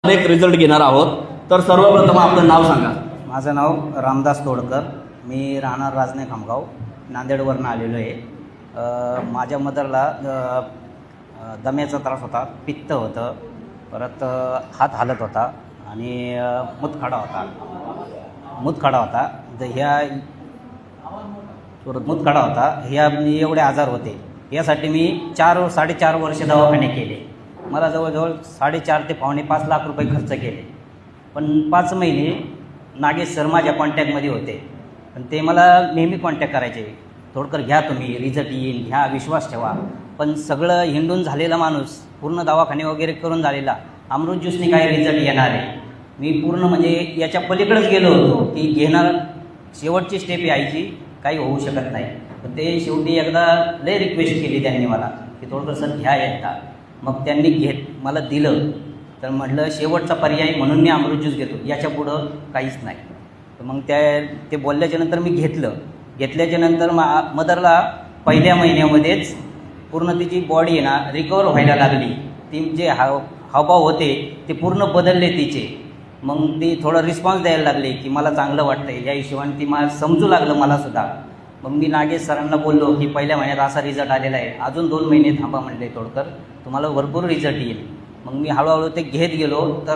एक रिझल्ट घेणार आहोत। तर सर्वप्रथम आपलं नाव सांगा। माझं नाव रामदास तोडकर, मी राहणार राजने खामगाव, नांदेडवरून आलेलो आहे। माझ्या मदरला दम्याचा त्रास होता, पित्त होतं, परत हात हालत होता आणि मूतखडा होता। तर ह्या मूतखडा होता, ह्या एवढे आजार होते। यासाठी मी 4-4.5 वर्ष दवाखाने केले। मला जवळजवळ 4.5 ते पावणे 5 लाख रुपये खर्च केले। पण 5 महिने नागेश सर माझ्या कॉन्टॅक्टमध्ये होते, पण ते मला नेहमी कॉन्टॅक्ट करायचे, तोडकर घ्या तुम्ही, रिझल्ट येईल, घ्या, विश्वास ठेवा। पण सगळं हिंडून झालेला माणूस, पूर्ण दवाखाने वगैरे करून झालेला, अमृत ज्यूसने काय रिझल्ट येणार आहे। मी पूर्ण म्हणजे याच्या पलीकडेच गेलो होतो की घेणार, शेवटची स्टेप यायची, काही होऊ शकत नाही। पण ते शेवटी एकदा लय रिक्वेस्ट केली त्यांनी मला की तोडकर सर घ्या एकदा। मग त्यांनी मला दिलं, तर म्हटलं शेवटचा पर्याय म्हणून मी अमृत ज्यूस घेतो, याच्या पुढं काहीच नाही। तर मग ते बोलल्याच्यानंतर मी घेतल्याच्यानंतर मदरला पहिल्या महिन्यामध्येच पूर्ण तिची बॉडी आहे ना रिकवर व्हायला लागली। ती जे हावभाव होते ते पूर्ण बदलले तिचे। मग ती थोडं रिस्पॉन्स द्यायला लागली की मला चांगलं वाटतंय, या हिशोबाने ती मला समजू लागलं मलासुद्धा। मग मी नागेश सरांना बोललो की पहिल्या महिन्यात असा रिझल्ट आलेला आहे, अजून 2 महिने थांबा म्हणले तोडकर, तुम्हाला भरपूर रिझल्ट येईल। मग मी हळूहळू ते घेत गेलो। तर